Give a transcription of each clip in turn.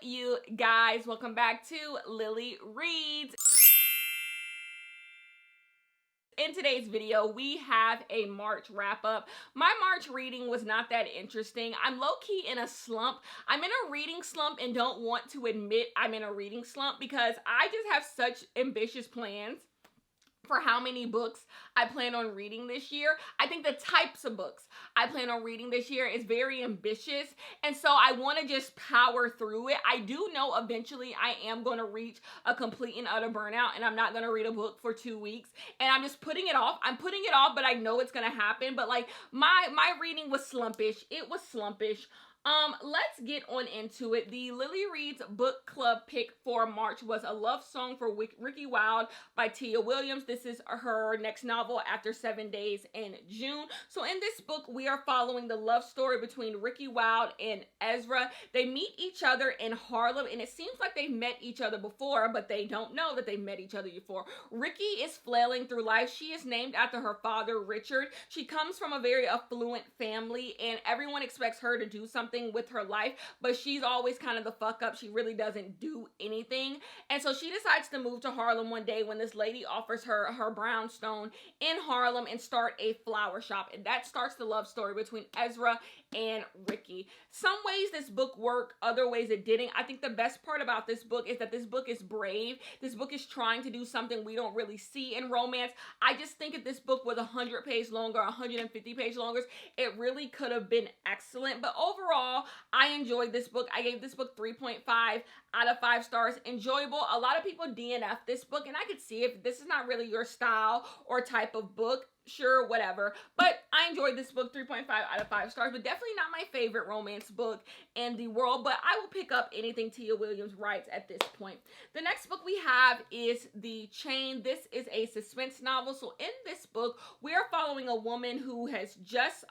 you guys? Welcome back to Lily Reads. In today's video, we have a March wrap-up. My March reading was not that interesting. I'm low-key in a slump. I'm in a reading slump and don't want to admit I'm in a reading slump because I just have such ambitious plans for how many books I plan on reading this year. I think the types of books I plan on reading this year is very ambitious, and so I want to just power through it. I do know eventually I am going to reach a complete and utter burnout, and I'm not going to read a book for 2 weeks, and I'm just putting it off. I'm putting it off, but I know it's going to happen. But like my reading was slumpish. It was slumpish. Let's get on into it. The Lily Reads book club pick for March was A Love Song for Ricky Wilde by Tia Williams. This is her next novel after 7 days in June. So in this book, we are following the love story between Ricky Wilde and Ezra. They meet each other in Harlem, and it seems like they've met each other before, but they don't know that they've met each other before. Ricky is flailing through life. She is named after her father, Richard. She comes from a very affluent family, and everyone expects her to do something with her life, but she's always kind of the fuck up. She really doesn't do anything. And so she decides to move to Harlem one day when this lady offers her her brownstone in Harlem and start a flower shop. And that starts the love story between Ezra and Ricky. Some ways this book worked, other ways it didn't. I think the best part about this book is that this book is brave. This book is trying to do something we don't really see in romance. I just think if this book was 100 pages longer, 150 pages longer, it really could have been excellent. But overall, I enjoyed this book. I gave this book 3.5 out of 5 stars. Enjoyable. A lot of people DNF this book, and I could see if this is not really your style or type of book, sure, whatever. But I enjoyed this book, 3.5 out of 5 stars, but definitely not my favorite romance book in the world, but I will pick up anything Tia Williams writes at this point. The next book we have is The Chain. This is a suspense novel. So in this book, we are following a woman who has just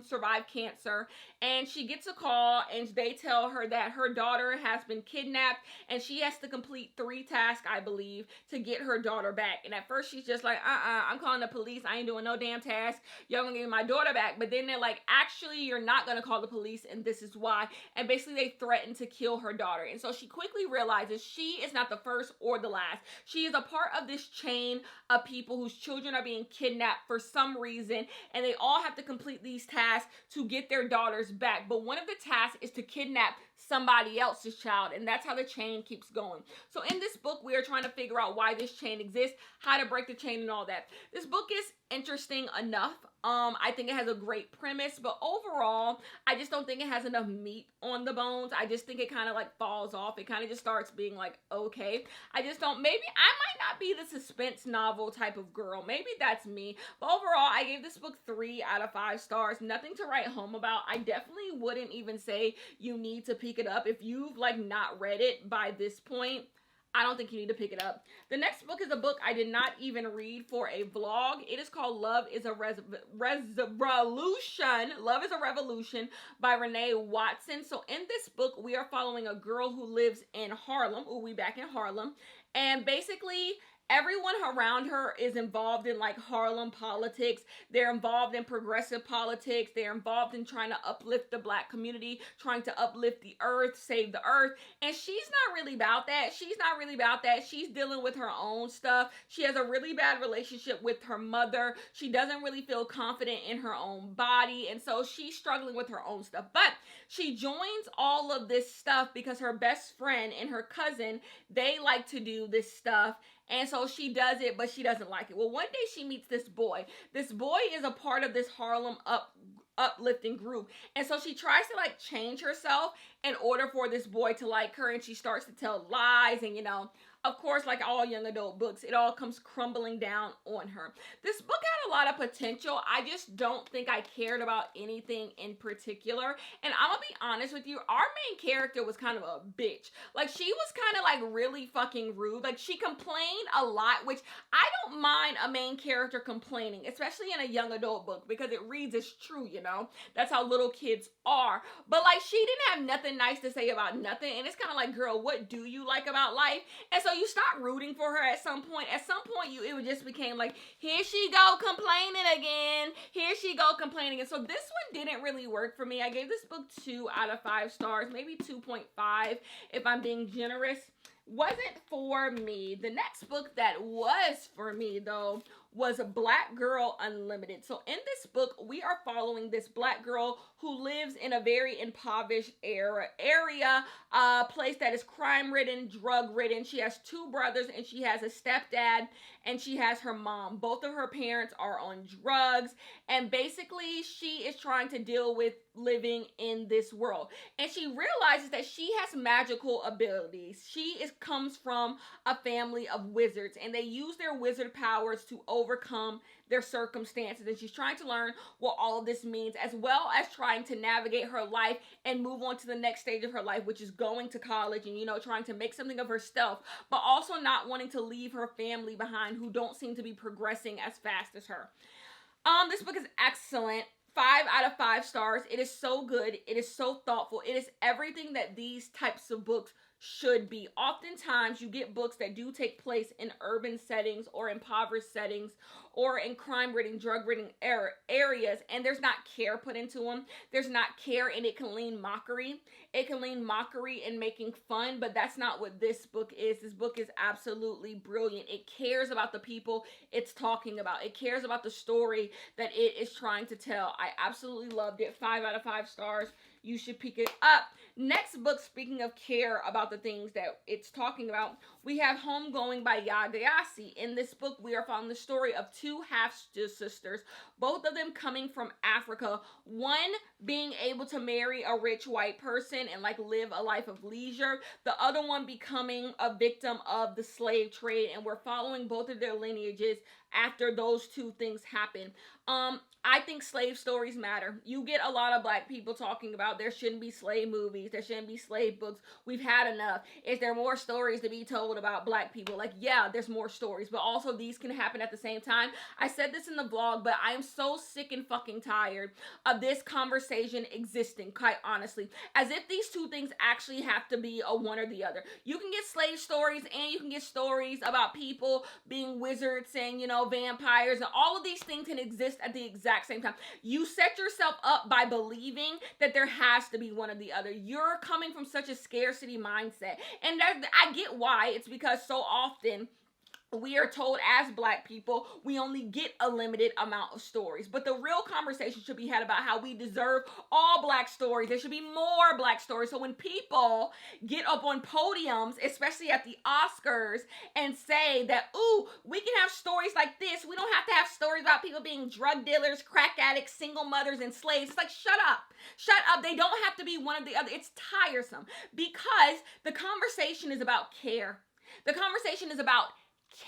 survived cancer, and she gets a call, and they tell her that her daughter has been kidnapped, and she has to complete 3 tasks, I believe, to get her daughter back. And at first, she's just like, I'm calling the police. I ain't doing no damn task. Y'all gonna give me my daughter back. But then they're like, actually, you're not gonna call the police, and this is why. And basically they threaten to kill her daughter. And so she quickly realizes she is not the first or the last. She is a part of this chain of people whose children are being kidnapped for some reason, and they all have to complete these tasks to get their daughters back. But one of the tasks is to kidnap somebody else's child, and that's how the chain keeps going. So in this book, we are trying to figure out why this chain exists, how to break the chain, and all that. This book is interesting enough. I think it has a great premise, but overall, I just don't think it has enough meat on the bones. I just think it kind of like falls off. It kind of just starts being like, okay. I just don't, maybe I might not be the suspense novel type of girl. Maybe that's me. But overall, I gave this book 3 out of 5 stars. Nothing to write home about. I definitely wouldn't even say you need to pick it up. If you've like not read it by this point, I don't think you need to pick it up. The next book is a book I did not even read for a vlog. It is called Love is a Revolution. Love is a Revolution by Renee Watson. So in this book, we are following a girl who lives in Harlem. Ooh, we back in Harlem. And basically, everyone around her is involved in like Harlem politics. They're involved in progressive politics. They're involved in trying to uplift the Black community, trying to uplift the earth, save the earth. And she's not really about that. She's not really about that. She's dealing with her own stuff. She has a really bad relationship with her mother. She doesn't really feel confident in her own body. And so she's struggling with her own stuff. But she joins all of this stuff because her best friend and her cousin, they like to do this stuff. And so she does it, but she doesn't like it. Well, one day she meets this boy. This boy is a part of this Harlem uplifting group. And so she tries to like change herself in order for this boy to like her. And she starts to tell lies and, you know, of course, like all young adult books, it all comes crumbling down on her. This book had a lot of potential. I just don't think I cared about anything in particular. And I'm gonna be honest with you, our main character was kind of a bitch. Like, she was kind of like really fucking rude. Like, she complained a lot, which I don't mind a main character complaining, especially in a young adult book, because it reads as true, you know? That's how little kids are. But like, she didn't have nothing nice to say about nothing. And it's kind of like, girl, what do you like about life? And so you stop rooting for her at some point. At some point, it just became like, here she go complaining again. Here she go complaining. And so this one didn't really work for me. I gave this book 2 out of 5 stars, maybe 2.5 if I'm being generous. Wasn't for me. The next book that was for me, though, was Black Girl Unlimited. So in this book, we are following this black girl who lives in a very impoverished area, place that is crime-ridden, drug-ridden. She has 2 brothers, and she has a stepdad, and she has her mom. Both of her parents are on drugs, and basically she is trying to deal with living in this world. And she realizes that she has magical abilities. She comes from a family of wizards, and they use their wizard powers to overcome their circumstances. And she's trying to learn what all of this means, as well as trying to navigate her life and move on to the next stage of her life, which is going to college and, trying to make something of herself, but also not wanting to leave her family behind, who don't seem to be progressing as fast as her. This book is excellent. 5 out of 5 stars. It is so good. It is so thoughtful. It is everything that these types of books should be. Oftentimes, you get books that do take place in urban settings or impoverished settings or in crime-ridden, drug-ridden areas, and there's not care put into them. There's not care, and it can lean mockery. It can lean mockery and making fun, but that's not what this book is. This book is absolutely brilliant. It cares about the people it's talking about. It cares about the story that it is trying to tell. I absolutely loved it. 5 out of 5 stars. You should pick it up. Next book, speaking of care about the things that it's talking about, we have Homegoing by Zadie. In this book, we are following the story of 2 half-sisters, both of them coming from Africa. One being able to marry a rich white person and live a life of leisure. The other one becoming a victim of the slave trade. And we're following both of their lineages after those 2 things happen. I think slave stories matter. You get a lot of black people talking about there shouldn't be slave movies, there shouldn't be slave books. We've had enough. Is there more stories to be told about black people? Yeah, there's more stories, but also these can happen at the same time. I said this in the vlog, but I am so sick and fucking tired of this conversation existing, quite honestly. As if these 2 things actually have to be a one or the other. You can get slave stories and you can get stories about people being wizards and, vampires, and all of these things can exist at the exact same time. You set yourself up by believing that there has to be one or the other. You're coming from such a scarcity mindset. And I get why. It's because so often we are told as black people, we only get a limited amount of stories. But the real conversation should be had about how we deserve all black stories. There should be more black stories. So when people get up on podiums, especially at the Oscars, and say that, ooh, we can have stories like this. We don't have to have stories about people being drug dealers, crack addicts, single mothers, and slaves. It's like, shut up. Shut up. They don't have to be one or the other. It's tiresome because the conversation is about care. The conversation is about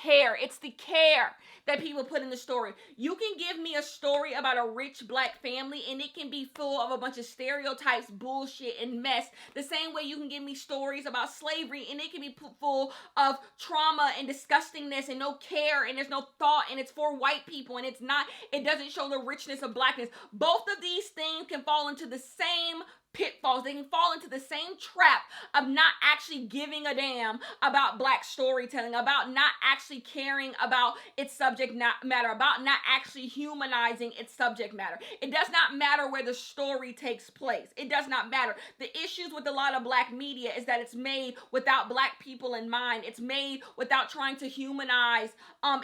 care. It's the care that people put in the story. You can give me a story about a rich black family and it can be full of a bunch of stereotypes, bullshit, and mess. The same way you can give me stories about slavery and it can be full of trauma and disgustingness and no care and there's no thought and it's for white people and it doesn't show the richness of blackness. Both of these things can fall into the same pitfalls. They can fall into the same trap of not actually giving a damn about black storytelling, about not actually caring about its subject matter, about not actually humanizing its subject matter. It does not matter where the story takes place. It does not matter. The issues with a lot of black media is that it's made without black people in mind. It's made without trying to humanize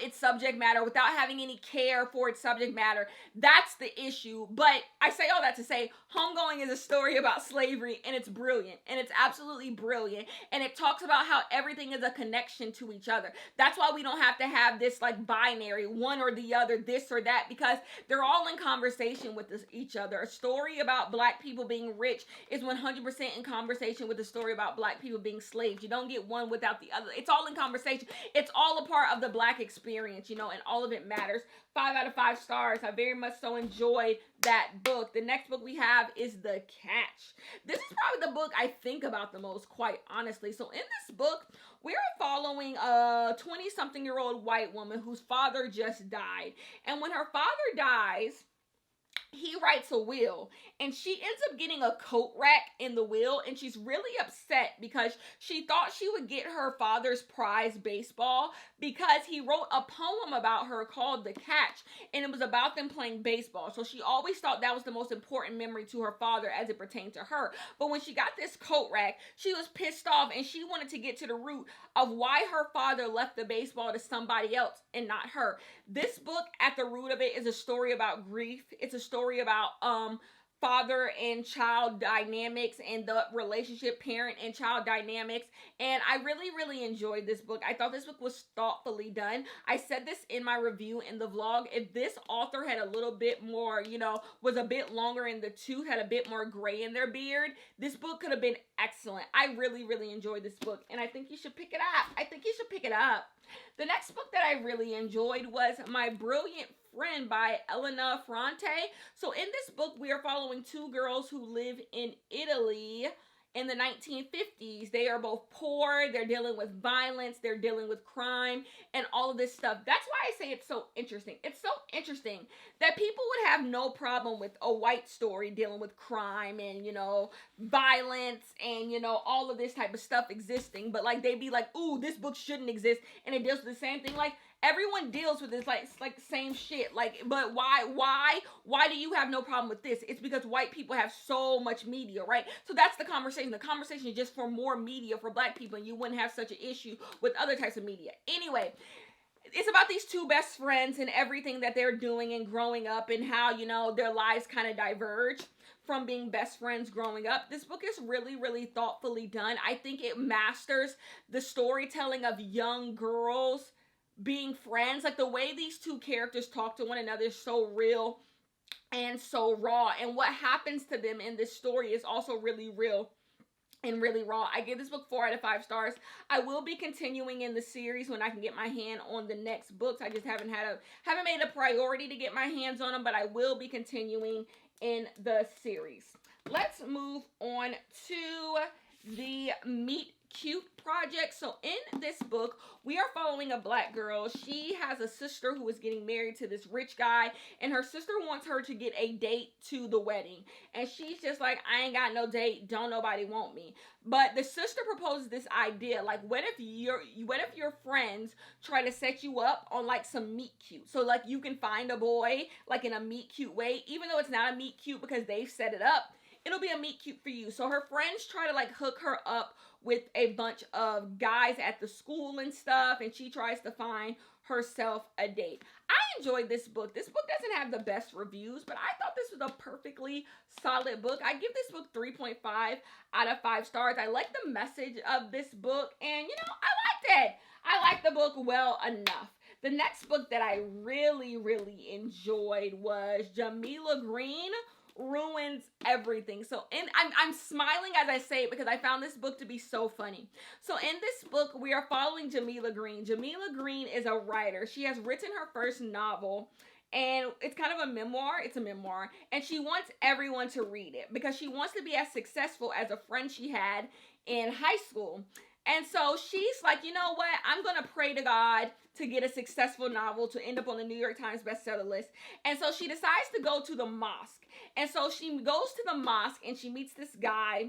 its subject matter, without having any care for its subject matter. That's the issue. But I say all that to say, Homegoing is a story about slavery, and it's brilliant, and it's absolutely brilliant, and it talks about how everything is a connection to each other. That's why we don't have to have this binary, one or the other, this or that, because they're all in conversation with each other. A story about black people being rich is 100% in conversation with the story about black people being slaves. You don't get one without the other. It's all in conversation. It's all a part of the black experience, and all of it matters. 5 out of 5 stars. I very much so enjoyed that book. The next book we have is The Catch. This is probably the book I think about the most, quite honestly. So in this book, we are following a 20-something-year-old white woman whose father just died. And when her father dies, he writes a will, and she ends up getting a coat rack in the will, and she's really upset because she thought she would get her father's prize baseball because he wrote a poem about her called The Catch, and it was about them playing baseball. So she always thought that was the most important memory to her father as it pertained to her. But when she got this coat rack, she was pissed off, and she wanted to get to the root of why her father left the baseball to somebody else and not her. This book, at the root of it, is a story about grief. It's a story about father and child dynamics and the relationship parent and child dynamics, and I really enjoyed this book. I thought this book was thoughtfully done. I said this in my review in the vlog. If this author had a little bit more, was a bit longer in the tooth, had a bit more gray in their beard, this book could have been excellent. I really enjoyed this book, and I think you should pick it up. The next book that I really enjoyed was My Brilliant Friend by Elena Ferrante. So in this book, we are following two girls who live in Italy in the 1950s. They are both poor, they're dealing with violence, they're dealing with crime, and all of this stuff. That's why I say it's so interesting. It's so interesting that people would have no problem with a white story dealing with crime and, violence and, all of this type of stuff existing, but like they'd be like, ooh, this book shouldn't exist, and it deals with the same thing. Like, everyone deals with this, like same shit. Like, but why do you have no problem with this? It's because white people have so much media, right? So that's the conversation. The conversation is just for more media for black people, and you wouldn't have such an issue with other types of media. Anyway, it's about these two best friends and everything that they're doing and growing up, and how, their lives kind of diverge from being best friends growing up. This book is really thoughtfully done. I think it masters the storytelling of young girls being friends. Like, the way these two characters talk to one another is so real and so raw, and what happens to them in this story is also really real and really raw. I give this book 4 out of 5 stars. I will be continuing in the series when I can get my hand on the next books. I just haven't made a priority to get my hands on them, but I will be continuing in the series. Let's move on to the Meet Cute project. So in this book, we are following a black girl. She has a sister who is getting married to this rich guy, and her sister wants her to get a date to the wedding, and she's just like, I ain't got no date, don't nobody want me. But the sister proposes this idea, like, what if your friends try to set you up on like some meet cute, so like you can find a boy like in a meet cute way, even though it's not a meet cute because they've set it up, it'll be a meet cute for you. So her friends try to like hook her up with a bunch of guys at the school and stuff, and she tries to find herself a date. I enjoyed this book. This book doesn't have the best reviews, but I thought this was a perfectly solid book. I give this book 3.5 out of 5 stars. I like the message of this book, and I liked it. I liked the book well enough. The next book that I really enjoyed was Jamila Green Ruins Everything. So I'm smiling as I say it because I found this book to be so funny. So in this book, we are following Jamila Green. Jamila Green is a writer. She has written her first novel, and it's kind of a memoir. It's a memoir, and she wants everyone to read it because she wants to be as successful as a friend she had in high school. And so she's like, you know what? I'm going to pray to God to get a successful novel to end up on the New York Times bestseller list. And so she decides to go to the mosque. And so she goes to the mosque and she meets this guy.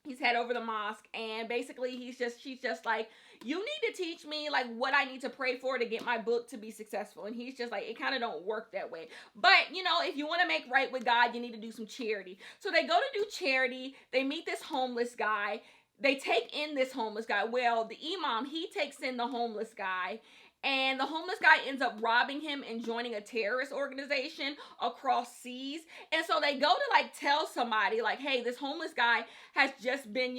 He's head over the mosque, and basically she's just like, you need to teach me like what I need to pray for to get my book to be successful. And he's just like, it kind of don't work that way. But if you want to make right with God, you need to do some charity. So they go to do charity. They meet this homeless guy. They take in this homeless guy. Well, the imam, he takes in the homeless guy, and the homeless guy ends up robbing him and joining a terrorist organization across seas. And so they go to like tell somebody like, hey, this homeless guy has just been,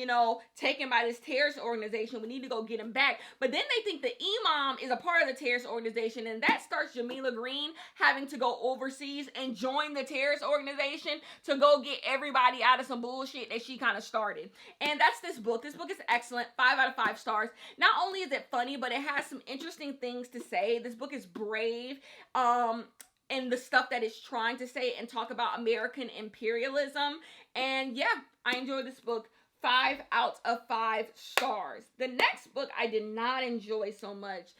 taken by this terrorist organization. We need to go get him back. But then they think the imam is a part of the terrorist organization, and that starts Jamila Green having to go overseas and join the terrorist organization to go get everybody out of some bullshit that she kind of started. And that's this book. This book is excellent. 5 out of 5 stars. Not only is it funny, but it has some interesting things to say. This book is brave in the stuff that it's trying to say and talk about American imperialism. And yeah, I enjoyed this book. 5 out of 5 stars. The next book I did not enjoy so much.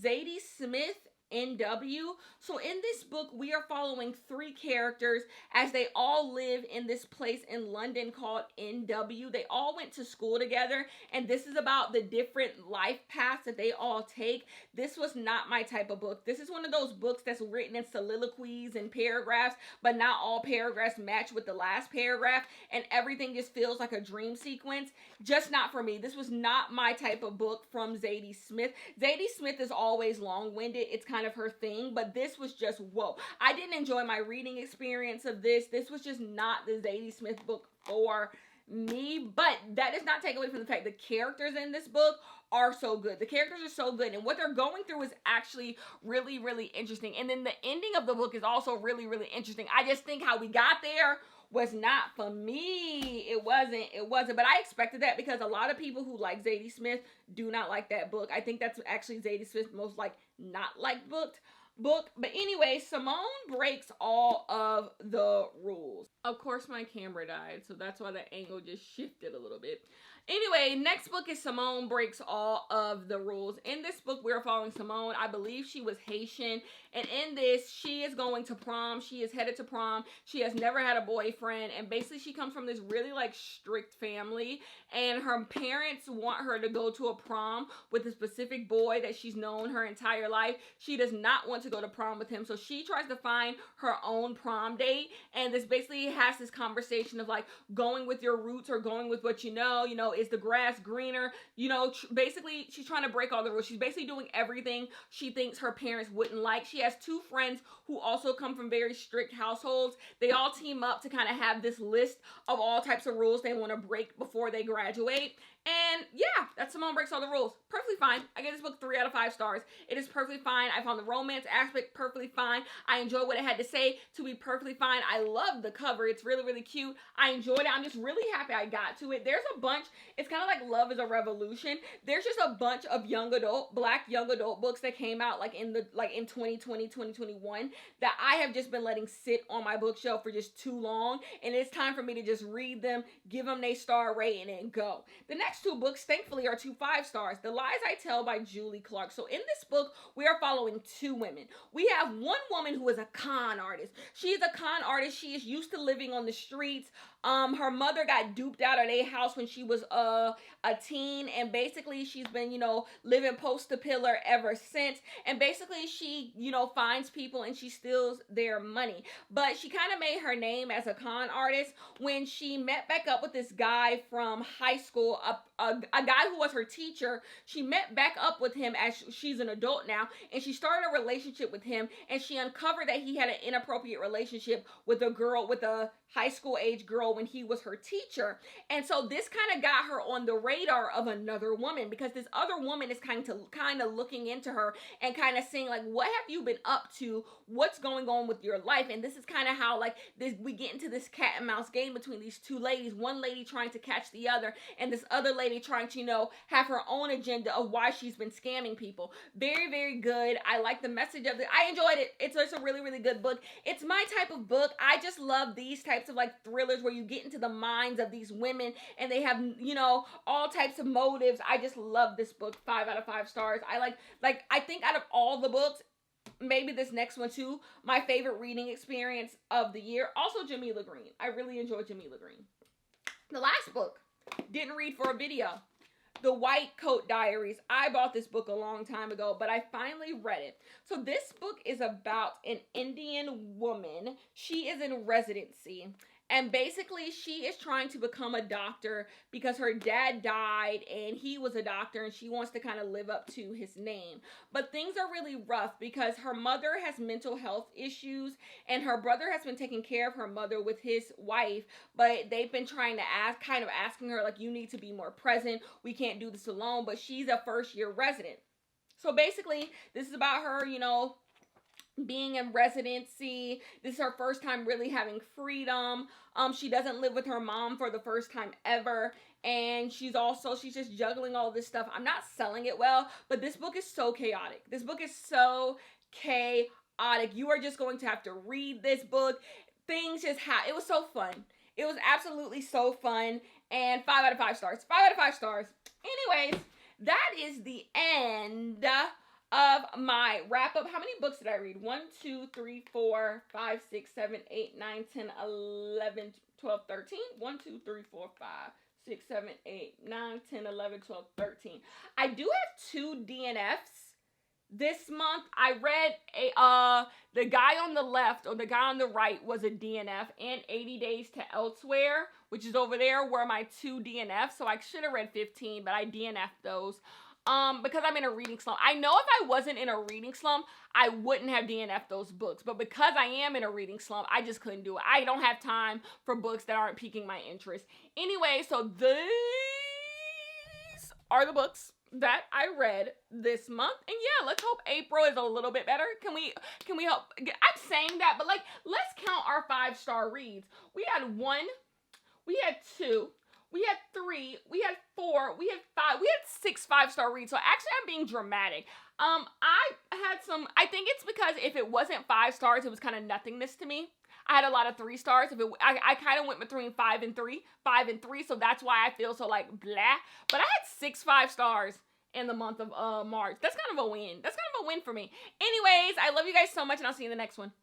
Zadie Smith NW. So in this book, we are following 3 characters as they all live in this place in London called NW. They all went to school together, and this is about the different life paths that they all take. This was not my type of book. This is one of those books that's written in soliloquies and paragraphs, but not all paragraphs match with the last paragraph, and everything just feels like a dream sequence. Just not for me. This was not my type of book from Zadie Smith. Zadie Smith is always long-winded. It's kind of her thing, but this was just, whoa. I didn't enjoy my reading experience of this. This was just not the Zadie Smith book for me, but that does not take away from the fact the characters in this book are so good. The characters are so good, and what they're going through is actually really, really interesting. And then the ending of the book is also really, really interesting. I just think how we got there was not for me. It wasn't, but I expected that because a lot of people who like Zadie Smith do not like that book. I think that's actually Zadie Smith's most not liked book. But anyway, Simone breaks all of the rules. Of course, my camera died, so that's why the angle just shifted a little bit. Anyway, next book is Simone Breaks All of the Rules. In this book, we're following Simone. I believe she was Haitian. And in this, she is going to prom. She is headed to prom. She has never had a boyfriend. And basically, she comes from this really, strict family. And her parents want her to go to a prom with a specific boy that she's known her entire life. She does not want to go to prom with him. So she tries to find her own prom date. And this basically has this conversation of, going with your roots or going with what you know, is the grass greener? Basically, she's trying to break all the rules. She's basically doing everything she thinks her parents wouldn't like. She has 2 friends who also come from very strict households. They all team up to kind of have this list of all types of rules they want to break before they graduate. And yeah, that's Simone Breaks All the Rules. Perfectly fine. I gave this book 3 out of 5 stars. It is perfectly fine. I found the romance aspect perfectly fine. I enjoyed what it had to say to be perfectly fine. I love the cover. It's really, really cute. I enjoyed it. I'm just really happy I got to it. There's a bunch. It's kind of like Love is a Revolution. There's just a bunch of black young adult books that came out in 2020, 2021 that I have just been letting sit on my bookshelf for just too long. And it's time for me to just read them, give them a star rating, and go. The next 2 books, thankfully, are 2 5 stars. The Lies I Tell by Julie Clark. So in this book, we are following 2 women. We have one woman who is a con artist. She is a con artist. She is used to living on the streets. Her mother got duped out of their house when she was a teen, and basically she's been, living post to pillar ever since. And basically she, finds people and she steals their money. But she kind of made her name as a con artist when she met back up with this guy from high school, a guy who was her teacher. She met back up with him as she's an adult now, and she started a relationship with him, and she uncovered that he had an inappropriate relationship with a high school age girl when he was her teacher. And so this kind of got her on the radar of another woman, because this other woman is kind of looking into her and kind of saying, what have you been up to? What's going on with your life? And this is kind of how we get into this cat and mouse game between these 2 ladies, one lady trying to catch the other, and this other lady trying to, have her own agenda of why she's been scamming people. Very, very good. I like the message of it. I enjoyed it. It's a really, really good book. It's my type of book. I just love these types of thrillers where you get into the minds of these women and they have, all types of motives. I just love this book. 5 out of 5 stars. I think out of all the books, maybe this next one too, my favorite reading experience of the year. Also Jamila Green. I really enjoyed Jamila Green. The last book, didn't read for a video. The White Coat Diaries. I bought this book a long time ago, but I finally read it. So this book is about an Indian woman. She is in residency. And basically, she is trying to become a doctor because her dad died and he was a doctor, and she wants to kind of live up to his name. But things are really rough because her mother has mental health issues, and her brother has been taking care of her mother with his wife, but they've been trying to asking her, you need to be more present. We can't do this alone. But she's a first-year resident. So basically, this is about her, being in residency. This is her first time really having freedom. She doesn't live with her mom for the first time ever. And she's just juggling all this stuff. I'm not selling it well, but this book is so chaotic. This book is so chaotic. You are just going to have to read this book. Things just it was so fun. It was absolutely so fun. And 5 out of 5 stars. 5 out of 5 stars. Anyways, that is the end of my wrap up. How many books did I read? 1, 2, 3, 4, 5, 6, 7, 8, 9, 10, 11, 12, 13. 1, 2, 3, 4, 5, 6, 7, 8, 9, 10, 11, 12, 13. I do have 2 DNFs this month. I read the guy on the left or the guy on the right was a DNF, and 80 Days to Elsewhere, which is over there, were my 2 DNFs. So I should have read 15, but I DNF'd those. Because I'm in a reading slump. I know if I wasn't in a reading slump, I wouldn't have DNF'd those books. But because I am in a reading slump, I just couldn't do it. I don't have time for books that aren't piquing my interest. Anyway, so these are the books that I read this month. And yeah, let's hope April is a little bit better. Can we hope? I'm saying that, but like, let's count our 5-star reads. We had 1, we had 2, we had 3, we had 4, we had 5, we had 6 5-star reads. So actually I'm being dramatic. I think it's because if it wasn't 5 stars, it was kind of nothingness to me. I had a lot of 3 stars. I kind of went between 5 and 3, so that's why I feel so like blah. But I had 6 5 stars in the month of March. That's kind of a win. That's kind of a win for me. Anyways, I love you guys so much, and I'll see you in the next one.